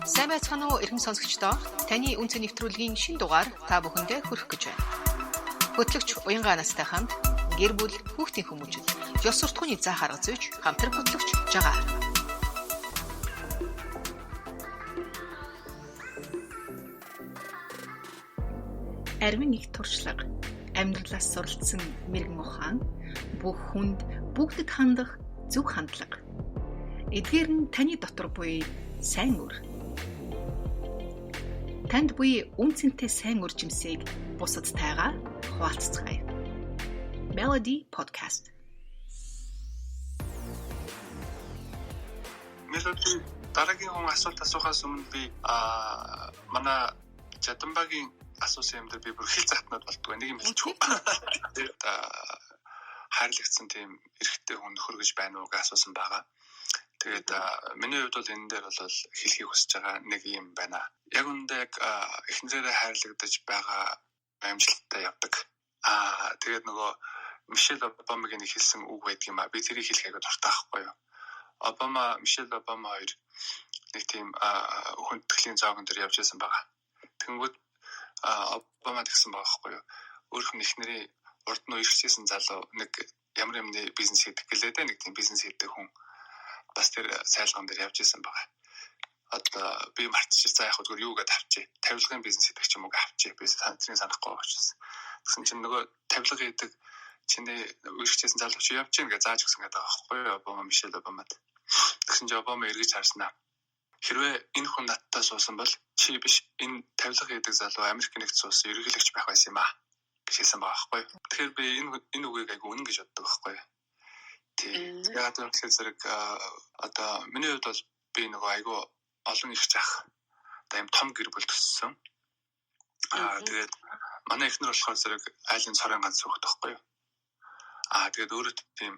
Сайн байцгаана уу эрхэм сонсогчдоо. Таны үнцэн нэвтрүүлгийн шинэ дугаар та бүхэндээ хүрэх гэж байна. Хөтлөгч Уянгаа настай хамт гэр бүл хүүхдийн хүмүүжил ёс суртахууны заа харга зүйч хамтран хөтлөгч жагаа. Арвин их туршлага, амьдралаас суралцсан мэрэгэн ухаан, бүх хүнд бүгдэд хандах зөв хандлага. Эдгээр нь таны дотор буй сайн үр. Танд буй үнцэнтэй сайн үр жимсийг бусадтайгаа хуваалцгаая. Melody Podcast. Melody дараагийн хүн асуулт асуухаас өмнө би манай Жадамбагийн асуусан юм дээр би бүр хэл захтнаад болтгоо. Нэг юм хэлчихв. Тэгээд хайрлагдсан тийм эрэгтэй хүн нөхөр гэж байна уу гэж асуусан байгаа. Тэгээд миний хувьд бол энэ дээр бол хэлхийг хүсэж байгаа нэг юм байна. Яг үндэ эхнэрээ хайрлагдаж байгаа амжилттай явдаг. Тэгээд нөгөө Мишель Обамагийн нэг хэлсэн үг байдаг юм а. Би тэрийг хэлэхэд дуртай байхгүй юу? Мишель Обама хоёр нэг тийм хүндэтгэлийн зоогон дээр явж байсан байгаа. Тэнгүүд Обама тэгсэн байгаа байхгүй юу? Өөрийнх нь эхнэрийн урд нь иргэжсэн залуу нэг ямар юмны бизнес хийдэг гэлээ дээ, нэг тийм бизнес хийдэг хүн бас тэр сайлган дээр явж исэн байгаа. Одоо би мартчихсан яг зүгээр юу гэдээ авчи. Тавилгын бизнес хийдэг ч юм уу авчи. Би сантрын санахгүй байгаачсан. Тэгсэн чинь нөгөө тавилга хийдэг чиний үргэлжлүүлсэн залуу чи явж гин гэж зааж өгсөн гэдэг байгаа байхгүй юу? Обама Мишель Обамад. Тэгсэн чинь Обама эргэж харснаа. Хэрвээ энэ хүн надтай суусан бол чи биш энэ тавилга хийдэг залуу Америк нэгдсэн улсын ерөнхийлөгч байх байсан юм аа гэж хэлсэн байгаа байхгүй юу? Тэгэхээр би энэ үгийг айгу үнэн гэж боддог байхгүй юу? Яг тэр зэрэг одоо миний хувьд бол би нөгөө айгу олон их зах одоо юм том гэр бүл төссөн. Тэгээд манай эхнэр болохоор зэрэг айлын цорын ганц хүүхэд байхгүй юу? Тэгээд өөрөө тийм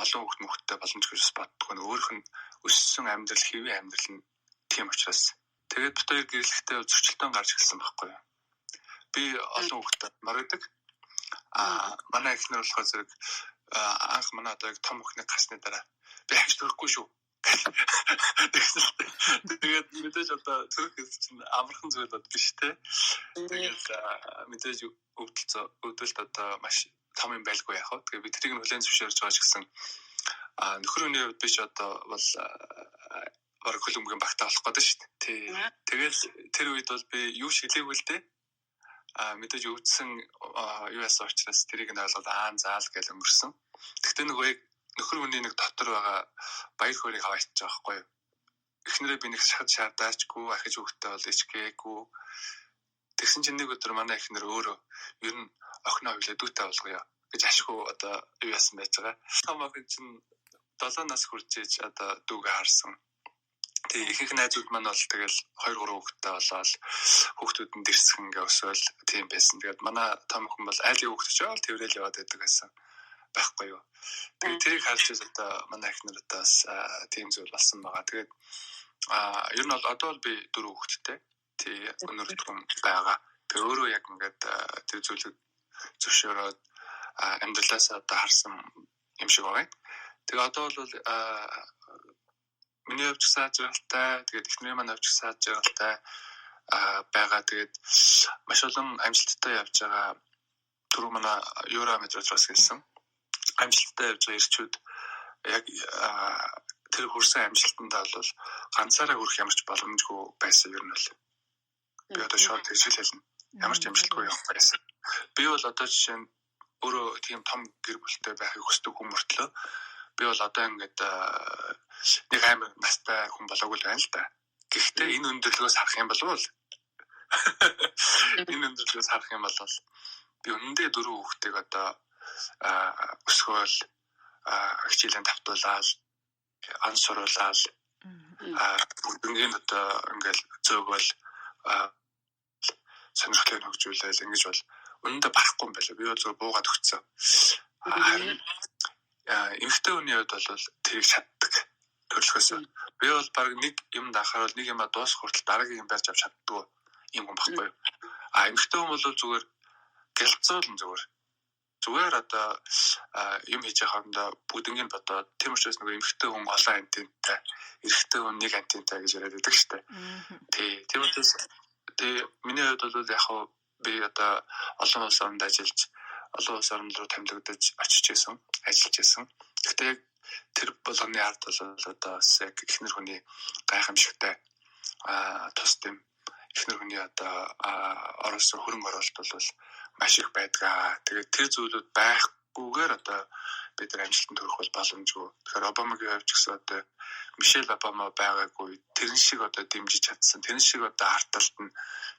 олон хүүхдтэй боломж гэж боддог. Өөрөх нь өссөн амьдрал, хэвийн амьдрал нь тийм учраас тэгээд бит хоёр гэрлэхдээ зөрчилдөөн гарч ирсэн байхгүй юу? Би олон хүүхдтэй маргадаг. Манай эхнэр болохоор зэрэг анх манай одоо яг том өхний гарсны дараа би хагч төрөхгүй шүү. Тэгээд мэдээж одоо төрөх гэж чинь амархан зүйл бод биш те. Тэгээд мэдээж өвдөлт одоо маш том юм байлгүй яах вэ? Тэгээд би тэрийг нь хүлээн зөвшөөрж байгаа ч гэсэн нөхрөөний хувьд биш одоо бол бараг хөлбөмбөгийн багтаа болох гэдэг шүү дээ. Тэгээд тэр үед бол би юу шилээгүй л дээ. Мэдээж өвдсөн юу яасан учраас тэрийг нь ойлгоод заал гэж өнгөрсөн. Гэхдээ нөгөө нөхөр хүний нэг дотор байгаа баяр хөөргийг хаваачиж байгаа байхгүй юу? Эхнэрээ би нэг шахад шаардаачгүй, ахиж хөвгтэй бол ичгээгүй. Тэгсэн чинь нэг өдөр манай эхнэр өөрөө ер нь охиноо хүлээ дүүтэй болгоё гэж ашгүй одоо юу яасан байж байгаа. Том охин чинь 7 нас хүрч ээж одоо дүүгээ харсан. Тэгээ ихэнх найзууд маань бол тэгэл 2-3 хүүхэдтэй болоод хүүхдүүд нь дэрсгэн ингээ өсөөл тийм байсан. Тэгээд манай том охин бол айлын хүүхэд ч бол тэрэл яваад байдаг байсан байхгүй юу. Тэгээд тэрийг харж одоо манай эхнэр одоо бас тийм зүйл болсон байгаа. Тэгээд ер нь бол одоо бол би 4 хүүхэдтэй. Тий өнөртгөн байгаа. Тэгээд өөрөө яг ингээд тэр зүйлийг зөвшөөрөөд амьдралаас одоо харсан юм шиг байна. Тэгээд одоо бол миний хувьд саад жаргалтай, тэгээд эхнэрийн маань хувьд саад жаргалтай байгаа. Тэгээд маш олон амжилттай явж байгаа. Түрүү манай Еврометроос хэлсэн. Амжилттай явж байгаа ирчүүд яг тэр хүрсэн амжилтандаа бол ганцаараа хүрэх ямар ч боломжгүй байсан юм бол. Би одоо шууд хэлж хэлнэ. Ямар ч амжилтгүй явах байсан. Би бол одоо жишээ нь өөрөө тийм том гэр бүлтэй байхыг хүсдэг хүмүүртлөө би бол одоо ингээд нэг амар настай хүн болоогүй л байна л да. Гэхдээ энэ өндөрлөгөөс харах юм бол би өнөндөө 4 хүүхдийг одоо өсгөөл хичээлийн давтуулаад ан суруулаад бүгднийг одоо ингээд зөөгөл сонирхлыг хөгжүүлээл ингэж бол өнөндөө барахгүй юм байлаа. Би бол зөв буугаад өгцөө. Эмэгтэй хүний хувьд бол тэрийг чаддаг төрлөхөөс. Би бол баг нэг юм дахаар бол нэг юм дуусах хүртэл дараагийн юм барьж авч чаддгүй юм хүн баггүй юу. Эмэгтэй хүн бол зүгээр гэлцөөлн зүгээр зүгээр одоо юм хийж байгаа хоорондоо бүгднийг бодоод тийм учраас нөгөө эмэгтэй хүн олон антентай, эрэгтэй хүн нэг антентай гэж яриад байдаг шүү дээ. Тийм учраас миний хувьд бол яг хаа би одоо олон улс орнд ажиллаж олон улс орнд руу томилогдож очиж исэн, ажиллаж исэн. Гэхдээ яг тэр болгоны ард бол одоо яг эхнэр хүний гайхамшигтай тус тийм эхнэр хүний одоо оруулсан хөрөнгө оруулалт бол маш их байдгаа. Тэгээд тэр зүйлүүд байхгүйгээр одоо бид нар амжилтанд хүрэх бол боломжгүй. Тэгэхээр Обамагийн хувьд ч гэсэн одоо Мишель Обама байгаагүй тэрэн шиг одоо дэмжиж чадсан, тэрэн шиг одоо арт талд нь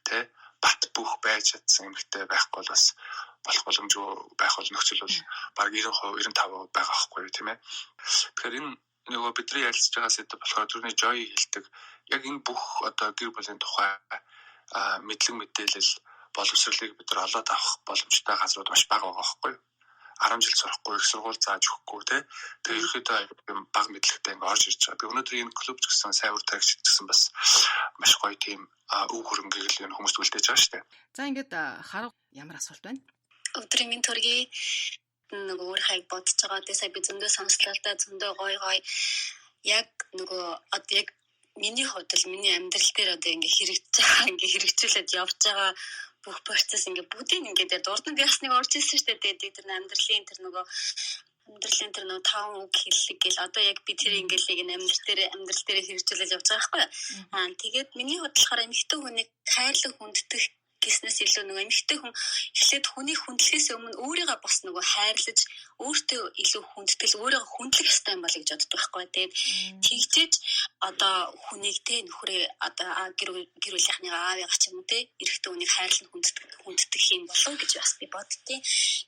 тий бат бөх байж чадсан эмэгтэй байхгүй бол бас болох боломжгүй байх бол нөхцөл бол баг 90%, 95% байгаа байхгүй тийм ээ. Тэгэхээр энэ нөгөө бидний ярилцж байгаа сэдв болохоор түрүүний Joy хэлдэг яг энэ бүх одоо гэр бүлийн тухай мэдлэг мэдээлэл боловсролыг бид нар олоод авах боломжтой газрууд маш бага байгаа байхгүй. 10 жил сурахгүй, их сургууль зааж өгөхгүй тий. Тэгээ ерөөдөө бага мэдлэгтэй ингээ орж ирж байгаа. Би өнөөдөр энэ клуб ч гэсэн сайвар тагч гэсэн бас маш гоё тийм өв хөрөнгөийг л энэ хүмүүст үлдээж байгаа шүү дээ. За ингээд харав ямар асуулт байна? Өдрийн минь төргий нөгөө өөр хайг бодож байгаа. Тэгээ сая би зөндөө сонслоо та зөндөө гоё яг нөгөө одоо яг миний хувьд л миний амьдрал дээр одоо ингээ хэрэгжиж байгаа ингээ хэрэгжүүлээд явж байгаа бүх процесс ингээ бүгдийг ингээ дурднаг ясныг орж ирсэн шүү дээ. Тэгээд тэр амьдралын тэр нөгөө 5 үг хэллэг гэл одоо яг би тэр ингээл амьдрал дээр хэрэгжүүлээд явж байгаа байхгүй. Тэгээд миний хувьд болохоор эмэгтэй хүнийг хайрлан хүнддэг гэснээс илүү нөгөө эмэгтэй хүн эхлээд хүнийг хүндлэхээс өмнө өөрийгөө бас нөгөө хайрлаж өөртөө илүү хүндэтгэл өөрийгөө хүндлэх ёстой юм бол гэж боддог байхгүй. Тэгээд тэгжээж одоо хүнийг те нөхрөө одоо гэр бүлийнхний аавыгаа ч юм уу те эрэгтэй хүнийг хайрлан хүнддэг юм болов гэж бас би боддتي.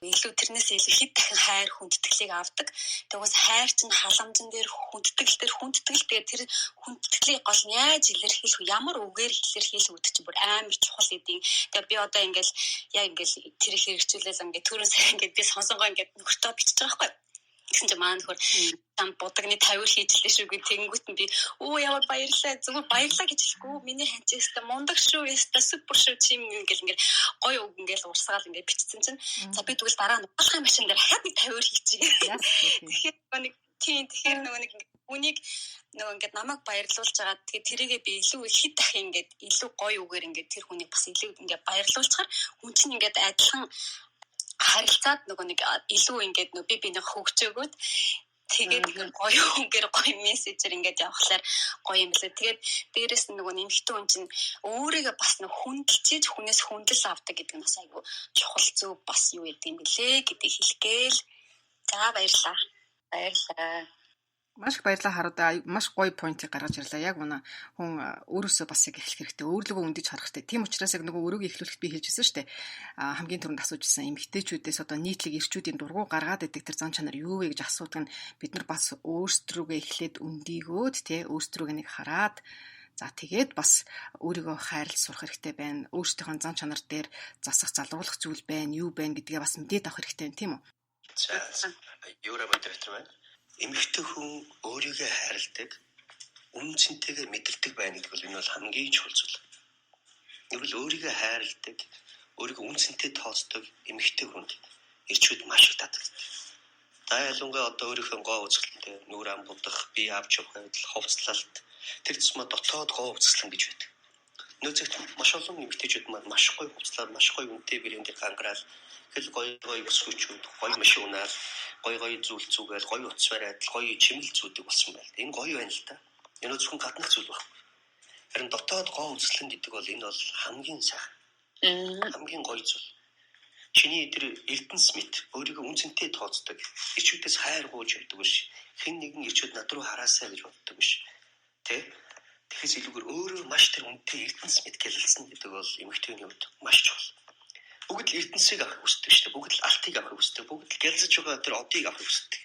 Илүү тэрнээс илүү хэд дахин хайр хүндэтгэлийг авдаг. Тэгээс хайр чинь халамжин дээр хүндэтгэл тэгээд тэр хүндэтгэлийг гол нь яаж илэрхийлэх вэ? Ямар үгээр илэрхийлэх үүд чинь бүр амар чухал гэдэг. Тэгээд би одоо ингээл тэр их хэрэгжүүлэл ингээд түрүүн сая ингээд би сонсонгоо ингээд нөхөртөө бичиж байгаа байхгүй. Тэгсэн чинь маань нөхөр там будагны 50 хийжлээ шүү гэх тэнгүүт нь би ямар баярлаа зүгээр баярлаа гэж хэлэхгүй миний ханчистаа мундаг шүү яста супер шүү чим ингээд гоё үг ингээд урсгаал ингээд бичсэн чинь за би тэгвэл дараа нь уулахын машин дээр хаад нэг 50 хийчихье. Тэгэхээр нөгөө нэг үнийг нөгөө ингээд намайг баярлуулж байгаа. Тэгээд тэрийгээ би илүү хэд дахин ингээд илүү гоё үгээр ингээд тэр хүнийг бас илүү ингээд баярлуулчихаар хүн чинь ингээд адилхан харилцаад нөгөө нэг илүү ингээд нөгөө би бинийг хөгжөөгөөд тэгээд гоё үгээр гоё мессежээр ингээд явахлаар гоё юм лээ. Тэгээд дээрэс нь нөгөө нэмэгтэй хүн чинь өөрийгөө бас нэг хүндэлж хүнээс хүндэл авдаг гэдэг нь бас айгүй чухал зөв бас юу гэдэг юм бэлээ гэдэг хэлгээл. За баярлаа. Маш их баярлалаа харуудаа маш гоё поинтыг гаргаж ирлээ. Яг үнэ хүн өөрөөсөө бас яг эхлэх хэрэгтэй. Өөрлөгөө үндэж харах хэрэгтэй. Тийм учраас яг нөгөө өрөөг эхлүүлэхэд би хэлжсэн шүү дээ. Хамгийн түрүүнд асуужсэн эмэгтэйчүүдээс одоо нийтлэг ирчүүдийн дургу гаргаад идэг тэр зан чанар юу вэ гэж асуудаг нь бид нар бас өөрсдрүүгээ эхлээд үндийгөөд тий өөрсдрүүгээ нэг хараад за тэгээд бас өөрийгөө хайрлаж сурах хэрэгтэй байна. Өөрсдийнхөө зан чанар дээр засах залруулах зүйл байна, юу байна гэдгээ бас мэдээд авах хэрэгтэй байна, тийм үү? За юураа бодож байна? Эмэгтэй хүн өөрийгөө хайрладаг, үнэн цэнтэйгээ мэдэрдэг байна гэдэг бол энэ бол хамгийн чухал зүйл. Нэг л өөрийгөө хайрладаг, өөрийгөө үнэн цэнтэй тооцдог эмэгтэй хүнд ирчүүд маш их татдаг. Та ялангуяа одоо өөрийнхөө гоо үзэсгэлэнтэй нүур ам будах, бие авч явах байдал, хувцлалт тэр тусмаа дотоод гоо үзэсгэлэн гэж байдаг. Нөөцөд маш олон эмэгтэйчүүд маань маш гоё хувцлаад, маш гоё үнэтэй бирэндээ хангараал хэл гоё өсгөчүүд, гоё машин унаад гоё зүйл зүгээл гоё утас бариад гоё чимэл зүүдэг болсон байл. Энэ гоё байна л та. Энэ зөвхөн гаднах зүйл байхгүй. Харин дотоод гоо үзэсгэлэн гэдэг бол энэ бол хамгийн сайхан. Хамгийн гоё зүйл. Чиний тэр эрдэнэс мэд өөрийгөө үнцэнтэй тооцдог. Ирчүүдээс хайр гууж явдаг биш. Хэн нэгэн ирчүүд над руу хараасаа гэж боддог биш. Тэ? Тэгэхээс илүүгээр өөрөө маш тэр үнэтэй эрдэнэс мэд гялалсан гэдэг бол эмэгтэйний хувьд маш чухал. Бүгд л эрдэнэсийг авах хүсдэг шүү дээ. Бүгд л алтыг авах хүсдэг. Бүгд л гялзаж байгаа тэр одыг авах хүсдэг.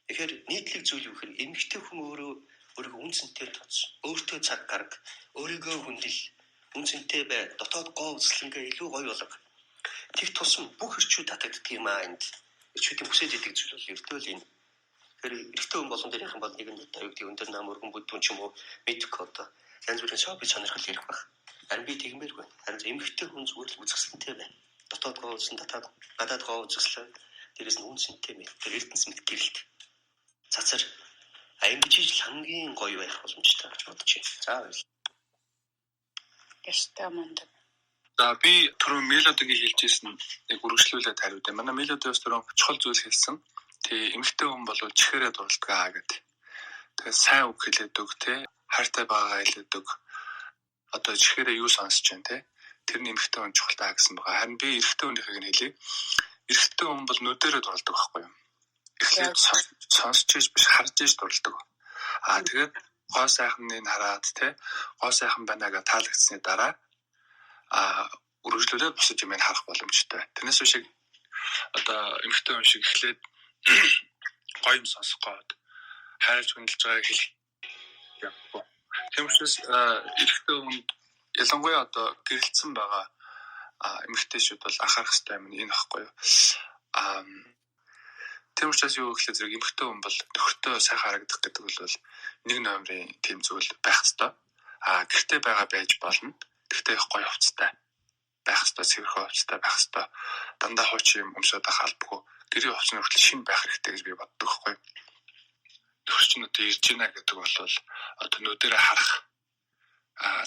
Тэгэхээр нийтлэг зүйл юу гэхээр эмэгтэй хүн өөрийгөө үнцэнтэй тооц. Өөртөө цаг гарга, өөрийгөө хүндэл, үнцэнтэй бай, дотоод гоо үзэсгэлэнгээ илүү гоё болго. Тэг тусам бүх ирчүүд татагддаг юм аа энд. Ирчүүдийн хүсэж идэг зүйл бол эртөө л энэ. Тэгэхээр эртөө хүн болон дээрийнхэн бол нэг нь одоо юу гэдэг өндөр нам өргөн бүдүүн ч юм уу мэдэх одоо янз бүрийн шопинг сонирхол ярих байх. Харин би тэгмээргүй. Харин эмэгтэй хүн зүгээр л үзэсгэлэнтэй байна. дотоод гоо үзсэн гадаад гоо үзэсгэлэн дээрээс нь үнцэнтэй мэд. Тэр эрдэнэс мэд гэрэлт. Цацар ингэж ижил хамгийн гоё байх боломжтой гэж бодож байна. За баярлалаа. Яштай мундаг. За би түрүү мелодигийн хэлжсэн нэг үргэлжлүүлээд хариуд. Манай мелодиос түрүү чухал зүйл хэлсэн. Тэг эмэгтэй хүн бол чихээрээ дурладаг аа гэдэг. Тэгээд сайн үг хэлээд өг те хайртай байгаа хэлээд өг. Одоо чихээрээ юу сонсож байна те. Тэрний эмэгтэй хүн чухалтай гэсэн байгаа. Харин би эрэгтэй хүнийхийг нь хэлье. Эрэгтэй хүн бол нүдэрээ дурладаг байхгүй юу? Эхлээд сонсож биш харж иж дурладаг. Тэгээд гоо сайхныг хараад те гоо сайхан байна гэж таалагдсны дараа үргэлжлүүлээд бусад юм харах боломжтой. Тэрнээс биш одоо эмэгтэй хүн шиг эхлээд гоё юм сонсох гээд хайрлж хүндэлж байгааг хэлэх явахгүй. Тийм учраас эрэгтэй хүнд ялангуяа одоо гэрэлцсэн байгаа эмэгтэйчүүд бол анхаарах хэрэгтэй юм энэ багхгүй юу. Тийм учраас юу гэхлээр зэрэг эмэгтэй хүн бол нөхөртөө сайхан харагдах гэдэг бол нэг номерын тийм зүйл байх ёстой. Гэртээ байгаа байж болно. Гэртээ гоё хувцастай байх ёстой, цэвэрхэн хувцастай байх ёстой. Дандаа хуучин юм өмсөд байх албагүй. Гэрийн хувцас нь хүртэл шинэ байх хэрэгтэй гэж би боддог байхгүй. Нөхөр чинь одоо ирж байна гэдэг бол одоо нүдэрээ харах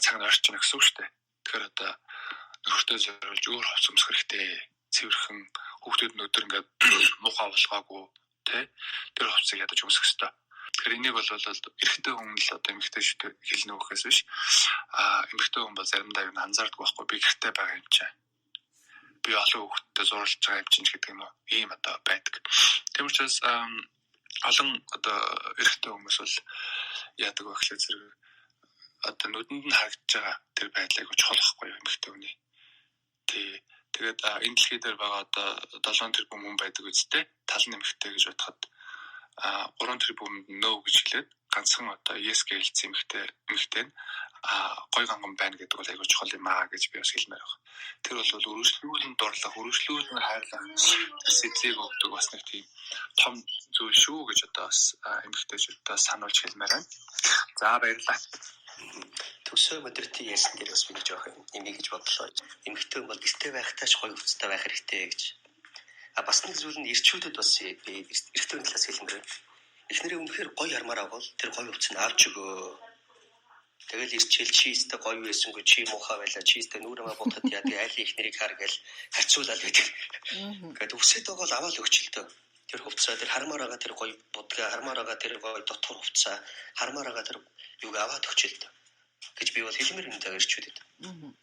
цаг нь орчин гэсэн үг шүү дээ. Тэгэхээр одоо нөхөртөө зориулж өөр хувцас өмсөх хэрэгтэй. Цэвэрхэн хүүхдүүд өдөр ингээд муухай болгоогүй тий тэр хувцсыг ядаж өмсөх хэрэгтэй. Тэгэхээр энийг бол эрэгтэй хүн л одоо эмэгтэй шүү хэлнэ үхээс биш. Эмэгтэй хүн бол заримдаа юу анзаардаг байхгүй би гэртээ байгаа юм чинь. Би олон хүүхдтэй зурлаж байгаа юм чинь гэдэг юм уу? Ийм одоо байдаг. Тийм учраас олон одоо эрэгтэй хүмүүс бол яадаг вэ гэхлээр зэрэг одоо нүдэнд нь харагдаж байгаа тэр байдлыг чухал байхгүй юу эмэгтэй хүний. Тэгээд энэ дэлхий дээр байгаа одоо 7 тэрбум хүн байдаг үстэй тал нэмэгтэй гэж бодоход 3 тэрбумд no гэж хэлээд ганцхан одоо yes гэж хэлсэн эмэгтэй нь гой ганган байна гэдэг бол айгүй чухал юм аа гэж би бас хэлмээр байна. Тэр бол өргөжлүүлэн дурлах, өргөжлүүлэн хайрлах сэтлийг өгдөг бас нэг тийм том зүйл шүү гэж одоо бас эмэгтэйчүүдээ сануулж хэлмээр байна. За баярлалаа. Төсөө модерти яасан дээр бас би жоох юм гэж бодлоо. Эмэгтэй бол гэртээ байхдаа ч гоё хувцастай байх хэрэгтэй гэж. Бас нэг зүйл нь ирчүүдэд бас би эрэгтэй талаас хэлмээр байна. Эхнэрээ үнэхээр гоё ярмаар авал тэр гоё хувцас нь авч өгөө. Тэгэл ирчээл чи өстө гоё байсангүй чи муухай байла чи өстө нүрэмэ бодоход яа тий айлын эхнэрийг хар гэл харьцуулаад байдаг. Ингээд үсээд байгаа бол аваад өгч л дөө. Тэр хувцас тэр хармаар байгаа тэр гоё будгаа хармаар байгаа тэр гоё дотор хувцас хармаар байгаа тэр юг аваад өгч л дөө гэж би бол хэлмээр юм даа ирчүүдэд.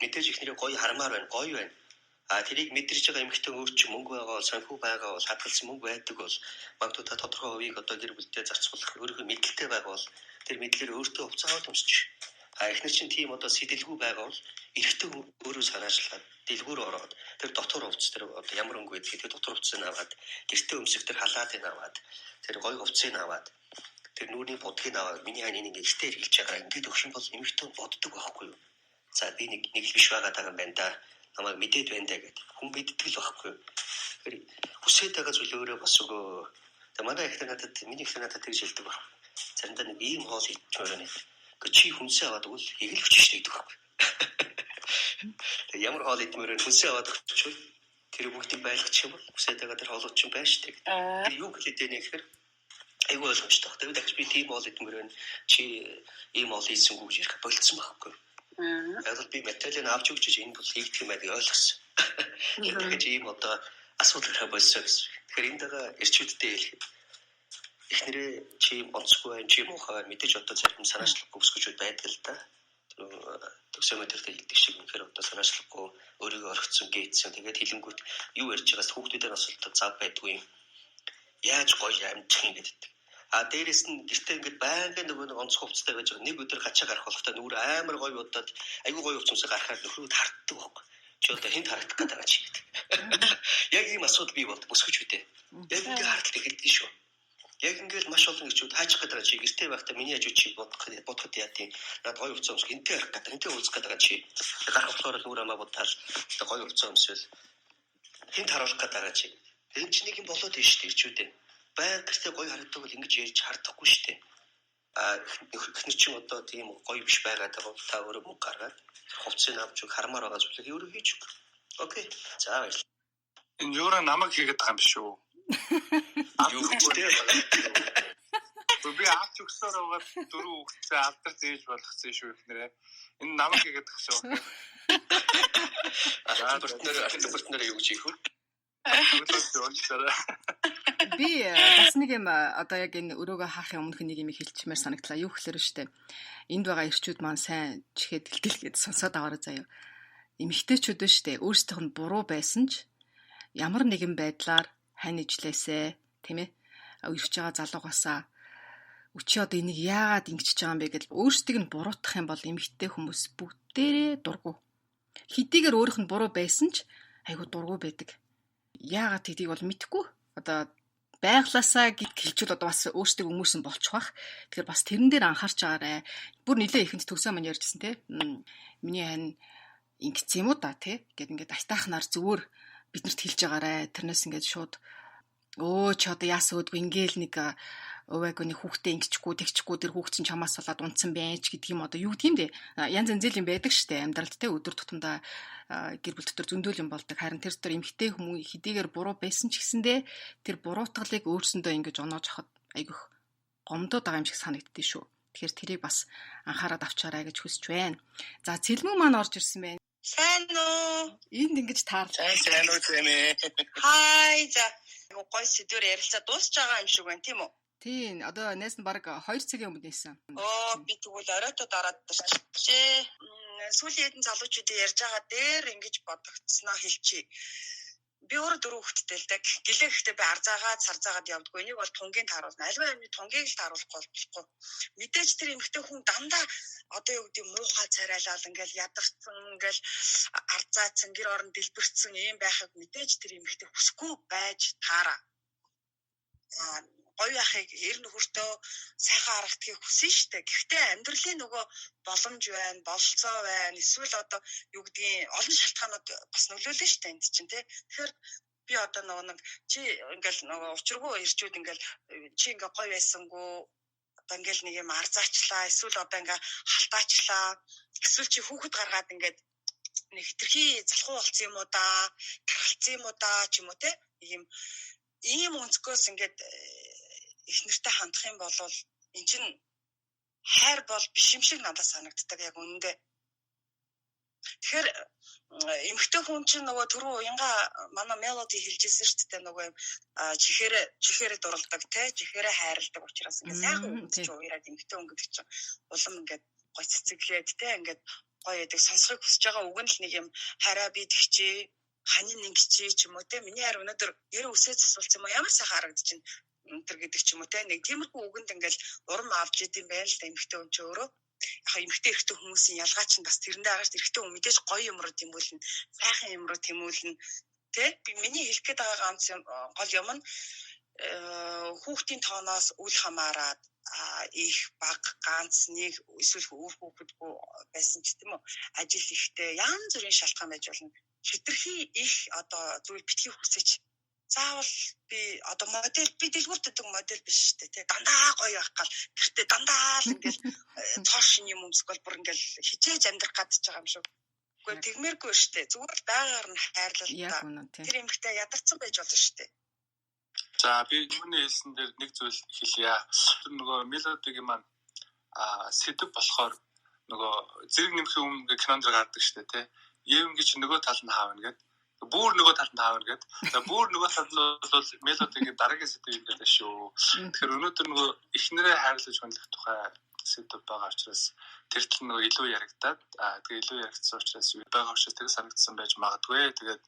Мэдээж ихнэрээ гоё хармаар байна гоё байна. Тэрийг мэдэрч байгаа эмэгтэй өөр чи мөнгө байгаа бол санхүү байгаа бол хадгалсан мөнгө байдаг бол магадгүй та тодорхой хувийг одоо гэр бүлдээ зарцуулах өөрийнхөө мэдлэгтэй байгаа бол тэр мэдлэлээр өөртөө хувцас аваад өмсч. Эхнэр чинь тийм одоо сэтэлгүй байгаа бол эрэгтэй өөрөө санаачлаад дэлгүүр ороод тэр дотор хувцас тэр одоо ямар өнгө байдгийг тэр дотор хувцсыг аваад гэртээ өмсөх тэр халаатыг аваад тэр гоё хувцсыг аваад тэр нүрийн будгийг аваад миний хань энийг гэртээ хэрглэж байгаа ингээд өгөх юм бол эмэгтэй боддог байхгүй юу. За би нэг л биш байгаа юм байна да. Намайг мэдээд байна даа гэдэг. Хүн мэддэг л байхгүй юу. Тэгэхээр хүсээд байгаа зүйл өөрөө бас өгөө. Тэгээ манай ихтэй надад миний ихтэй надад тэгж хэлдэг баг. Заримдаа нэг ийм хоол хийчихвэр нэ. Гэхдээ чи хүнсээ аваад өгвөл эгэлвч штэ гэдэг байхгүй. Тэгээ ямар хоол идмээр хүнсээ аваад өгчихвөл тэр бүгдийг байлгачих юм бол хүсээд байгаа тэр хоолууд чинь байна штэ. Тэр юу хэлээд байна гэхээр айгүй ойлгомжтой баг. Тэгээ дахиж би тийм хоол идмээр чи ийм хоол хийсэнгүү гэж ярих болцсон байхгүй. Яг л би материалыг авч өгч энэ бол хийгдэх юм байг ойлгосон. Тэгэхээр ийм одоо асуудал болсон гэсэн. Тэгэхээр энэ дагаа ирчүүдтэй хэлэх. Эхнэрээ чи онцгүй байх, чи муухай мэдээж одоо зарим санаачлахгүй өсгөжүүд байдаг л да. Төсөө модертэй хэлдэг шиг үнэхээр одоо санаачлахгүй өөрийгөө орхицсон гээдсэн. Тэгээд хилэнгүүт юу ярьж байгаас хүүхдүүдээр асуултад зав байдгүй юм. Яаж гоё амжих юм гэдэг. Дээрээс нь гэртээ ингээд байнгын нөгөө онцгой хувцастай байж байгаа. Нэг өдөр гачаа гарах болохтой нүр амар гоё бодоод айгүй гоё хувцасаа гарахаар нөхрүүд харддаг байхгүй. Чи одоо хинт харагдах гэдэг байгаа чи гэдэг. Яг ийм асуудал бий болдог өсгөж үдээ. Яг ингээд харддаг хэлдэг шүү. Яг ингээд маш олон гэрчүүд хаачих гэдэг байгаа чи гэртээ байхдаа миний хажууд чи бодоход яа тийм над гоё хувцас өмсөх энтэй харах гэдэг. Энтэй уулзах гэдэг байгаа чи. Гарах болохоор нүр амаа бодтал гоё хувцас өмсвөл хинт харуулах гэдэг байгаа чи. Энэ ч нэг юм болоод байна шүү дээ гэрчүүдээ. Баяр гэртээ гоё харагддаг бол ингэж ярьж хардахгүй шүү дээ. Эхнэр чинь одоо тийм гоё биш байгаад байгаа бол та өөрөө мөнгө гаргаад хувцсыг авч хармаар байгаа зүйлийг өөрөө хийж өг. Окей. За баярлалаа. Энэ юура намайг хийгээд байгаа юм биш үү? Юу гэжтэй. Би авч өгсөөр байгаа 4 хүүхэдтэй алдар зээж болгоцсон шүү ихнэрээ. Энэ намайг хийгээд байгаа шүү. Артикултнаар юу гэж хийх вэ? Би бас нэг юм одоо яг энэ өрөөгөө хаахын өмнөх нэг юм хэлчихмээр санагдлаа. Юу гэхээр штэ. Энд байгаа ирчүүд маань сайн чихээ дэлгэлгээд сонсоод аваарай заяа. Эмэгтэйчүүд нь штэ өөрсдийнх нь буруу байсан ч ямар нэгэн байдлаар хань ижлээсэ тийм ээ ирж байгаа залуугасаа өчи одоо энийг яагаад ингэчихэж байгаа юм бэ гэж өөрсдийг нь буруутгах юм бол эмэгтэй хүмүүс бүгдээрээ дургу. Хэдийгээр өөрийнх нь буруу байсан ч айгу дургу байдаг. Яагаад гэдгийг бол мэдэхгүй. Одоо байглаасаа хэлчихвэл одоо бас өөрсдөө өмөрсөн болчих бах. Тэгэхээр бас тэрэн дээр анхаарч байгаарэ. Бүр нэлээ ихэнд төгсөө маань ярьжсэн те. Миний хань ингэц юм уу да те. Ингээд айтаахнаар зүгээр биднэрт хэлж байгаарэ. Тэрнээс ингээд шууд өө чи одоо яасан өөдгөө ингээл нэг өвөөг нэг хүүхдээ ингэчихгүй тэгчихгүй тэр хүүхд чинь чамаас болоод унтсан байж гэдэг юм одоо юу гэдэг юм бэ? Янз янз юм байдаг штэ амьдралд те өдөр тутамдаа гэр бүл дотор зөндөл юм болдог. Харин тэр дотор эмгтэй хүмүүс хэдийгээр буруу байсан ч гэсэндээ тэр буруутгалыг өөрсөндөө ингэж оноож хахад айгүйх гомдоод байгаа юм шиг санагддээ шүү. Тэгэхээр тэрийг бас анхаарал авчаарай гэж хүсэж байна. За цэлмүү маань орж ирсэн байна. Сайн уу? Энд ингэж таарлаа. Сайн уу зэмээ. Хай за. Гой сэдвэр ярилцаа дуусч байгаа юм шиг байна тийм үү? Тийм. Одоо найс нь баг 2 цагийн өмнө нээсэн. Би тэгвэл оройтоо дараад ирчихжээ. Сүүлийн хэдэн залуучуудын ярьж байгаа дээр ингэж бодогдсноо хэлчихье. Би өөрөө 4 хүүхэдтэй л дэг. Гэлээхдээ би арзаагаад сарзаагаад явдггүй. Энийг бол тунгийн тааруулна. Альва юмны тунгийг л тааруулахгүй болохгүй. Мэдээж тэр эмэгтэй хүн дандаа одоо юу гэдэг муухай царайлал ингээл ядарсан ингээл арзаацсан гэр орон дэлбэрсэн юм байхыг мэдээж тэр эмэгтэй хүсэхгүй байж таараа. Гоё яхыг ер нь хөртөө сайхан харагдахыг хүсэн штэ. Гэхдээ амьдралын нөгөө боломж байна, бололцоо байна. Эсвэл одоо юу гэдгийг олон шалтгаанууд бас нөлөөлнө штэ энд чинь тий. Тэгэхээр би одоо нөгөө нэг чи ингээл нөгөө учиргүй ирчүүд ингээл чи ингээ гоё байсангүй одоо ингээл нэг юм арзаачлаа. Эсвэл одоо ингээ халтаачлаа. Эсвэл чи хүүхэд гаргаад ингээд нэг хитрхи залхуу болцсон юм уу да, тархалцсан юм уу да ч юм уу тий. Ийм өнцгөөс ингээд их нэртэй хандах юм бол эн чинь хайр бол биш юм шиг надад санагддаг яг үнэндээ. Тэгэхээр эмэгтэй хүн чинь нөгөө түрүү уянга манай мелоди хэлжсэн шүү дээ нөгөө чихээрээ дурладаг те чихээрээ хайрладаг учраас ингээд сайхан үгч уураад эмэгтэй хүн гэдэг чинь улам ингээд гой цэцэглээд те ингээд гоё яадаг сонсохыг хүсэж байгаа үг нь л нэг юм хараа би тэгчээ ханийн ингэчээ ч юм уу те миний хайр өнөөдөр 90 үсээ засуулсан юм ямар сайхан харагдаж чинь өнтер гэдэг ч юм уу те нэг тиймэрхүү үгэнд ингээл урам авч идэм байл л да эмэгтэй хүн ч өөрөө яг эмэгтэй эрэгтэй хүмүүсийн ялгаа чинь бас тэрэндээ агаарч эрэгтэй хүн мэдээж гоё юм руу тэмүүлнэ сайхан юм руу тэмүүлнэ те би миний хэлэх гээд байгаа ганц гол юм нь хүүхдийн тооноос үл хамааран их баг ганц нэг эсвэл өөр хүүхэдгүй байсан ч тийм үү ажил ихтэй янз бүрийн шалтгаан байж болно хитрхи их одоо зүйл битгий хүсэж заавал би одоо модель би дэлгүүртдэг модель биш шүү дээ тий дандаа гоё байх гал гэртээ дандаа л ингээл цоо шин юм өмсгөл бүр ингээл хичээж амьдрах гадж байгаа юм шиг үгүй тэгмээргүй шүү дээ зүгээр байгаар нь хайрлалтай тэр эмэгтэй ядарсан байж болно шүү дээ. За би юуны хэлсэн дээр нэг зүйл хэлье. Тэр нөгөө мелодигийн маань сэдв болохоор нөгөө зэрэг нэмхийн өмнө кинонд гардаг шүү дээ тий. Ийм гэж нөгөө тал нь хаавна гэдэг. Бүр нөгөө талд таавна гэдэг. Бүр нөгөө талд бол мелодигийн дараагийн сэдв юм гэдэг шүү. Тэгэхээр өнөөдөр нөгөө эхнэрээ хайрлаж хөндлөх тухай сэдв байгаа учраас тэр тал нөгөө илүү яригадаад тэгээ илүү яригдсан учраас байгаа учраас тэг санагдсан байж магадгүй. Тэгээд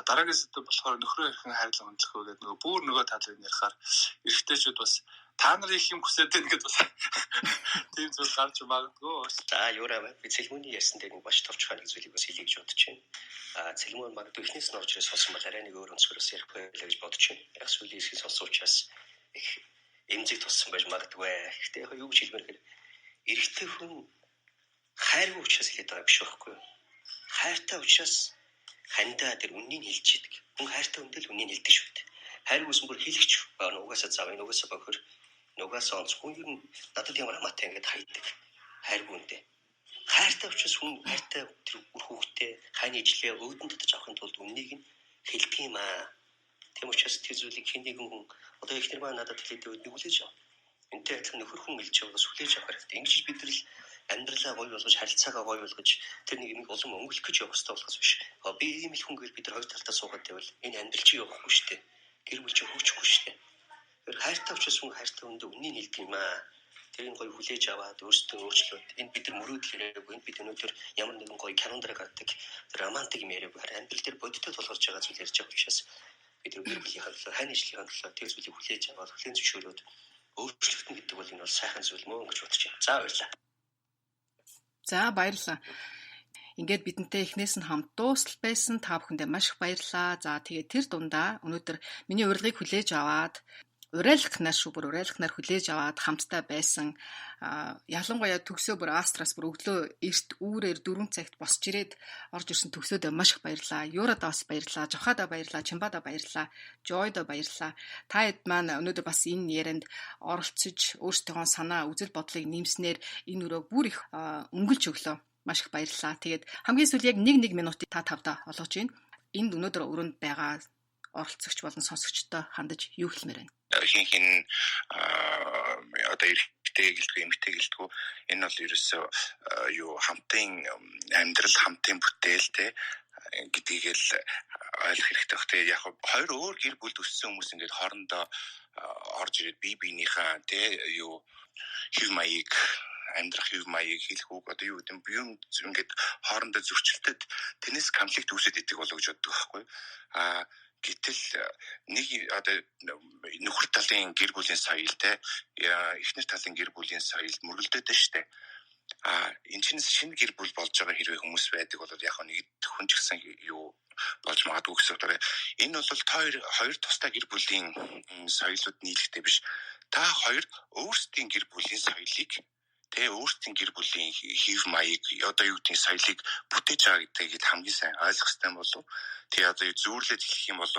дараагийн сэдв болохоор нөхрөө хэрхэн хайрлаж хөндлөх вэ гэдэг нөгөө бүр нөгөө талыг ярихаар эрэгтэйчүүд бас та нар их юм хүсэж байна гэдээ бас тийм зүйл гарч магадгүй. За юураа би цэлмүүний ярьсан дээр нэг баш товчхон нэг зүйлийг бас хэлье гэж бодож байна. Цэлмүүн магадгүй эхнээс нь орж ирсэн сонсон бол арай нэг өөр өнцгөөс ярих байлаа гэж бодож байна. Яг сүүлийн хэсгийг сонссон учраас их эмзэг туссан байж магадгүй. Гэхдээ яг юу гэж хэлмээр гэхээр эрэгтэй хүн хайргүй учраас хэлээд байгаа биш байхгүй юу? Хайртай учраас хандаа тэр үннийг хэлж идэг. Хүн хайртай хүндээ л үннийг хэлдэг шүү дээ. Хайргүйсэн бүр хэлэгч байна. Угаасаа зав энэ угаасаа бохор нугасаа онцгүй юу надад ямар хамаатай ингэж хайдаг хайргүй үнтэй хайртай учраас хүн хайртай тэр хүүхдээ хань ижлээ өөдөн татаж авахын тулд үннийг нь хэлдэг юм аа. Тийм учраас тэр зүйлийг хэн нэгэн хүн одоо ихнэр маань надад хэлээд өгдөг үлээж аваа. Энтэй адилхан нөхөр хүн илж яваас хүлээж авах хэрэгтэй. Ингэж бид нар л амьдралаа гоё болгож, харилцаагаа гоё болгож тэр нэг юм улам өнгөлөх гэж явах хэрэгтэй болохоос биш. Би ийм их хүн гэж бид нар хоёр талдаа суугаад байвал энэ амьдрал чи явахгүй шүү дээ. Гэр бүл чи хөвчихгүй шүү дээ. Тэр хайртай учраас хүн хайртай хүндээ үннийг хэлдэг юм аа. Тэрийг гоё хүлээж аваад өөрсдөө өөрчлөөд энэ бид нар мөрөөдөл яриаг, энэ бид өнөөдөр ямар нэгэн гоё календар гаргадаг тэр романтик юм яриаг харин амьдрал дээр бодиттой тулгарч байгаа зүйл ярьж байгаа учраас бид нар гэр бүлийнхаа төлөө, хань ижлийнхаа төлөө тэр зүйлийг хүлээж аваад хүлээн зөвшөөрөөд өөрчлөлт нь гэдэг бол энэ бол сайхан зүйл мөн гэж бодож байна. За баярлалаа. За баярлалаа. Ингээд бидэнтэй эхнээс нь хамт дуустал байсан та бүхэндээ маш их баярлалаа. За тэгээд тэр дундаа өнөөдөр миний урилгыг хүлээж аваад урайлахнаар хүлээж аваад хамтдаа байсан ялангуяа төгсөө бүр Астраас бүр өглөө эрт үүрээр 4 цагт босч ирээд орж ирсэн төгсөөдөө маш их баярлалаа. Юрадаа бас баярлалаа, Жохадаа баярлалаа, Чимбадаа баярлалаа, Жойдоо баярлалаа. Та хэд маань өнөөдөр бас энэ ярианд оролцож өөрсдийнхөө санаа, үзэл бодлыг нэмснээр энэ өрөөг бүр их өнгөлж өглөө. Маш их баярлалаа. Тэгээд хамгийн сүүл яг 1 минутыг та тавдаа олгож байна. Энд өнөөдөр өрөөнд байгаа оролцогч болон сонсогчтой хандаж юу хэлмээр байна? Хин одоо эрэгтэй гэлтгүй эмэгтэй гэлтгүй энэ бол ерөөсөө юу хамтын амьдрал хамтын бүтээлтэй гэдгийг л ойлгох хэрэгтэй баг. Тэгээ яг хоёр өөр гэр бүл өссөн хүмүүс ингээд хоорондоо орж ирээд бие биенийхээ юу хэв маяг амьдрах хэв маяг хэлэх үг одоо юу гэдэг юм ингээд хоорондоо зөрчилдөд тэрнээс конфликт үүсээд идэг болоо гэж боддог байхгүй. Гэтэл нэг одоо нөхөр талын гэр бүлийн соёлтэй эхнэр талын гэр бүлийн соёл мөргөлдөд байна шүү дээ. Энэ чинь шинэ гэр бүл болж байгаа хэрвээ хүмүүс байдаг бол яг нэг хүн ч гэсэн юу болж магадгүй гэсэн үг. Энэ бол хоёр тусдаа гэр бүлийн соёлууд нийлэхтэй биш. Та хоёр өөрсдийн гэр бүлийн соёлыг өөрсдийн гэр бүлийн хэв маяг одоо юу гэдгийг соёлыг бүтээж байгаа гэдгийг хамгийн сайн ойлгох хэрэгтэй болов. Тэгээ одоо зүүрлээд хэлэх юм бол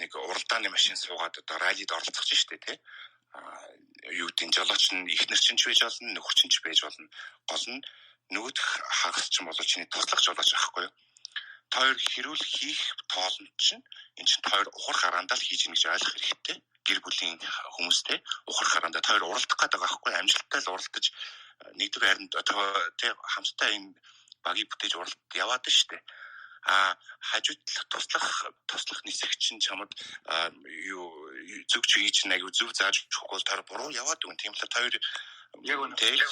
нэг уралдааны машин суугаад одоо раллид оролцох чинь шүү дээ тий. Юу гэдгийг жолооч нь эхнэр чинь ч байж болно, нөхөр чинь ч байж болно. Гол нь нөгөөх хагас чинь болоо чиний туслах жолооч байхгүй юу? Та хоёр хэрүүл хийх тоолнд чинь эн чинь хоёр ухар хараандаа л хийж ийн гэж ойлгох хэрэгтэй. Гэр бүлийн хүмүүстэй ухар хараандаа та хоёр уралдах гэдэг байгаа байхгүй амжилттай л уралдаж нэгдүгээр хайранд хамтдаа энэ багийг бүтээж уралд яваад шүү дээ. Хажууд туслах нисэх чинь чамд юу зөв чигээ чинь аягүй зөв зааж өгөхгүй бол та буруу яваад өгөн. Тийм л та хоёр яг үнэхээр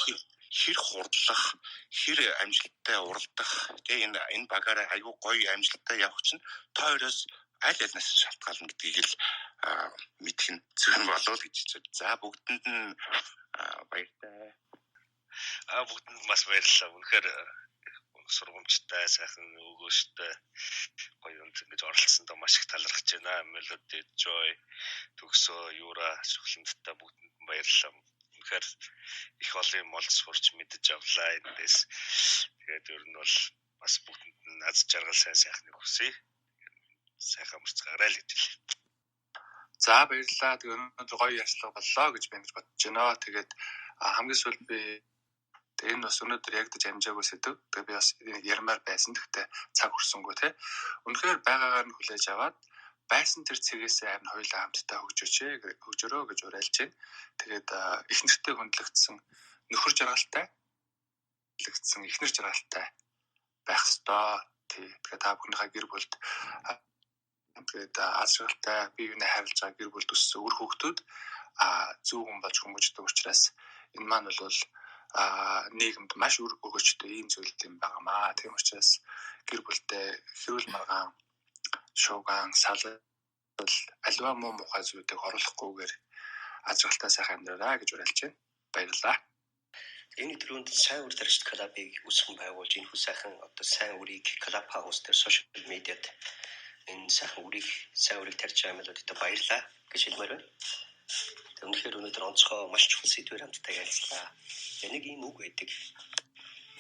хэр хурдлах, хэр амжилттай уралдах энэ багаараа аягүй гоё амжилттай явах чинь та хоёроос аль алнаас шалтгаална гэдгийг л мэдэх нь зөвхөн болов гэж хэлж. За бүгдэнд нь баяртай. Бүгдэнд маш баярлалаа. Үнэхээр сургамжтай, сайхан өгөөжтэй гоё юм ингэж оролцсондоо маш их талархаж байна. Melody, Joy, төгсөө, Юра, Шухландтай бүгдэнд баярлалаа. Үнэхээр их олон юм олж сурч мэдэж авлаа эндээс. Тэгээд ер нь бол бас бүгдэнд наз жаргал сайхныг хүсье. Сайхан мөрцгаарай л гэж хэлье. За баярлалаа. Тэгээ өнөөдөр гоё ярьцлага боллоо гэж би ингэж бодож байна. Тэгээд хамгийн сүүлд би энэ бас өнөөдөр ягдаж амжаагүй сэдв. Тэгээ би бас ярмаар байсан. Гэхдээ цаг хүрсэнгүй те. Үнэхээр байгаагаар нь хүлээж аваад байсан тэр цэгээсээ харин хоёулаа хамтдаа хөгжөөрөө гэж уриалж байна. Тэгээд их нэртэй хөндлөгдсөн нөхөр жаргалтай эхнэр жаргалтай байх ёстой. Тэгээд та бүхнийхээ гэр бүлд тэгээд аз жаргалтай бие биенээ харилж байгаа гэр бүлд өссөн үр хүүхдүүд зөв хүн болж хүмүүждэг учраас энэ маань бол нийгэмд маш үр өгөөжтэй ийм зүйл юм байнамаа. Тийм учраас гэр бүлдээ хэрүүл маргаан, шууган, салал аливаа муу мухай зүйлийг оруулахгүйгээр аз жаргалтай сайхан амьдраарай гэж уриалж байна. Баярлалаа. Энэ өдрөнд сайн үр таригч клубыг үүсгэн байгуулж энэ сайхан одоо сайн үрийг клуб хаус дээр сошиал медиад энэ сайхан үрийг тарьж байгаа Melody-д баярлалаа гэж хэлмээр байна. Үнэхээр өнөөдөр онцгой маш чухал сэдвээр хамтдаа ярилцлаа. Нэг ийм үг байдаг.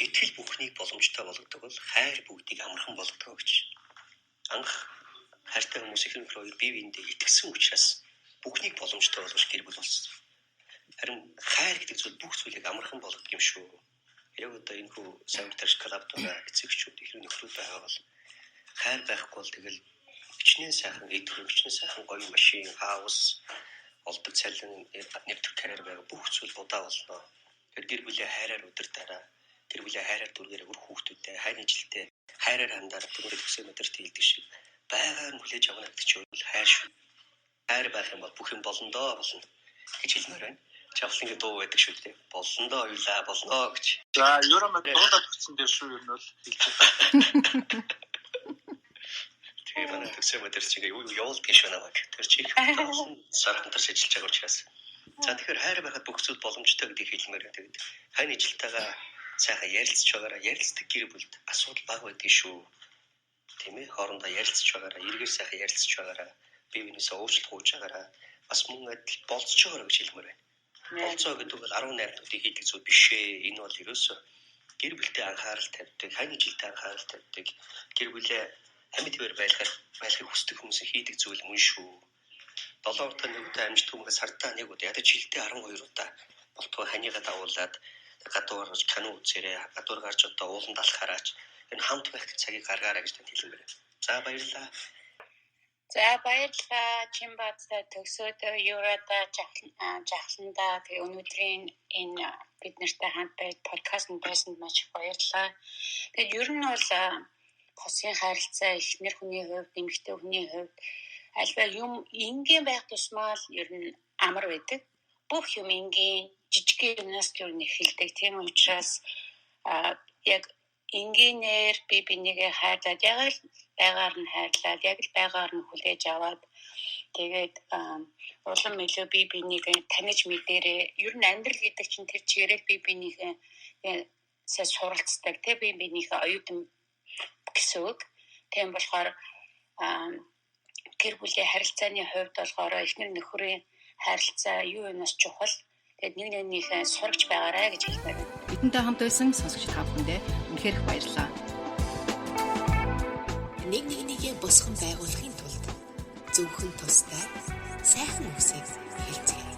Итгэл бүхнийг боломжтой болгодог бол хайр бүгдийг амархан болгодог гэж. Анх хайртай хүмүүс их нөхрөө бие биендээ итгэсэн учраас бүхнийг боломжтой болгож гэр бүл болсон. Харин хайр гэдэг зүйл бүх зүйлийг амархан болгодог юм шүү. Яг одоо энэ хүү сайн тарьж клуб дээр эцэгчүүд их нөхрүүд байгаа бол хайр байхгүй бол тэгэл хичнээн сайхан эдгэр, хичнээн сайхан гоё машин, хаус, олдог цалин, нэвтрэх карьер байгаа бүх зүйл удаа болно. Тэгэхээр гэр бүлийн хайраар өдөртөөрөө, гэр бүлийн хайраар дүргээрээ үр хүүхдүүдтэй, хайрын жилтэй, хайраар хандаад түрүү төсөө өдөрт хийдэг шиг байгаар нь хүлээж авах гэдэг чинь хайр шүү. Хайр байх юм бол бүх юм болондоо болно гэж хэлмээр байна. Чавлангийн дуу байдаг шүү дээ. Болондоо юулаа болно гэж. За, Евромаг дуудаад өгсөн дээр шүү юм бол хэлж байна. Тэгээ манай төсөө өдөрт чигээ юу явуулдаг шүү намайг. Тэр чих сархантарч ажиллаж байгаа учраас. За тэгэхээр хайр байхад бүх зүйл боломжтой гэдгийг хэлмээр байна. Тэгээд хайрын жилтэйгээ сайхан ярилцж байгаараа ярилцдаг гэр бүлд асуудал бага байдаг шүү. Тийм ээ, хоорондоо ярилцж байгаараа, эргээр сайхан ярилцж байгаараа, бие биенээсээ уучлалт гуйж байгаараа бас мөн адил болцож байгаараа гэж хэлмээр байна. Болцоо гэдэг бол 10 найрнуудыг хийдэг зүйл биш ээ. Энэ бол ерөөсөө гэр бүлтэй анхаарал тавьдаг, хайрын жилтэй анхаарал тавьдаг, гэр бүлээ амьд хөвөр байхыг хүсдэг хүмүүсийн хийдэг зүйл мөн шүү. 7 удаа нэг удаа амжилт хүмээс сартаа нэг удаа ядаж жилдээ 12 удаа болтгоо ханигаа дагуулад гадуур гарч кино үзээрэй, гадуур гарч одоо ууланд алхаараач энэ хамт байх цагийг гаргаарай гэж танд хэлмээр. За баярлалаа. За баярлалаа. Чимбат төгсөөд Еврада жахландаа тэгээ өнөөдрийн энэ бид нартай хамт байд подкастт байсанд маш их баярлалаа. Тэгээд ер нь бол хосын харилцаа эхнэр хүний хувьд, эмэгтэй хүний хувьд альва юм энгийн байх тусмаа л ер нь амар байдаг. Бүх юм энгийн жижиг юмнаас ер нь эхэлдэг. Тийм учраас яг энгийнээр би бинийгээ хайрлаад яг л байгаар нь хайрлаад яг л байгаар нь хүлээж аваад тэгээд улам илүү би бинийг таних мэдэрээ ер нь амьдрал гэдэг чинь тэр чигээрээ би бинийгээ сайн суралцдаг тэг би бинийхээ оюутан гэсэн үг. Тийм болохоор гэр бүлийн харилцааны хувьд болохоор эхнэр нөхрийн харилцаа юу юмас чухал. Тэгээд нэг нэгнийхээ сурагч байгаарай гэж хэлмээр байна. Бидэнтэй хамт байсан сонсогч та бүхэндээ үнэхээр их баярлалаа. Нэг нэгнийгээ босгон байгуулахын тулд зөвхөн тустай сайхан үгсийг хэлцгээе.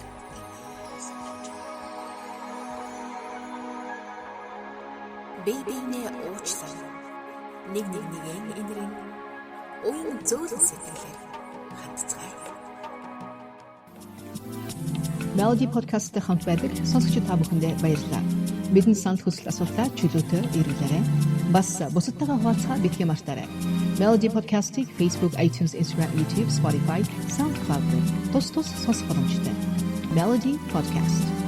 Бибинээ уучлаа. Нэг нэгнийгээ инэрэн уян зөөлөн сэтгэлээр хандцгаая. Melody podcast-тэй хамт байдаг сонсогч та бүхэндээ баярлалаа. Бидний санал хүсэл асуултаа чөлөөтэй ирүүлээрэй. Бас бусадтайгаа хуваалцахаа битгий мартаарай. Melody podcast-ийг Facebook, iTunes, Instagram, YouTube, Spotify, SoundCloud тус сонсох боломжтой. Melody podcast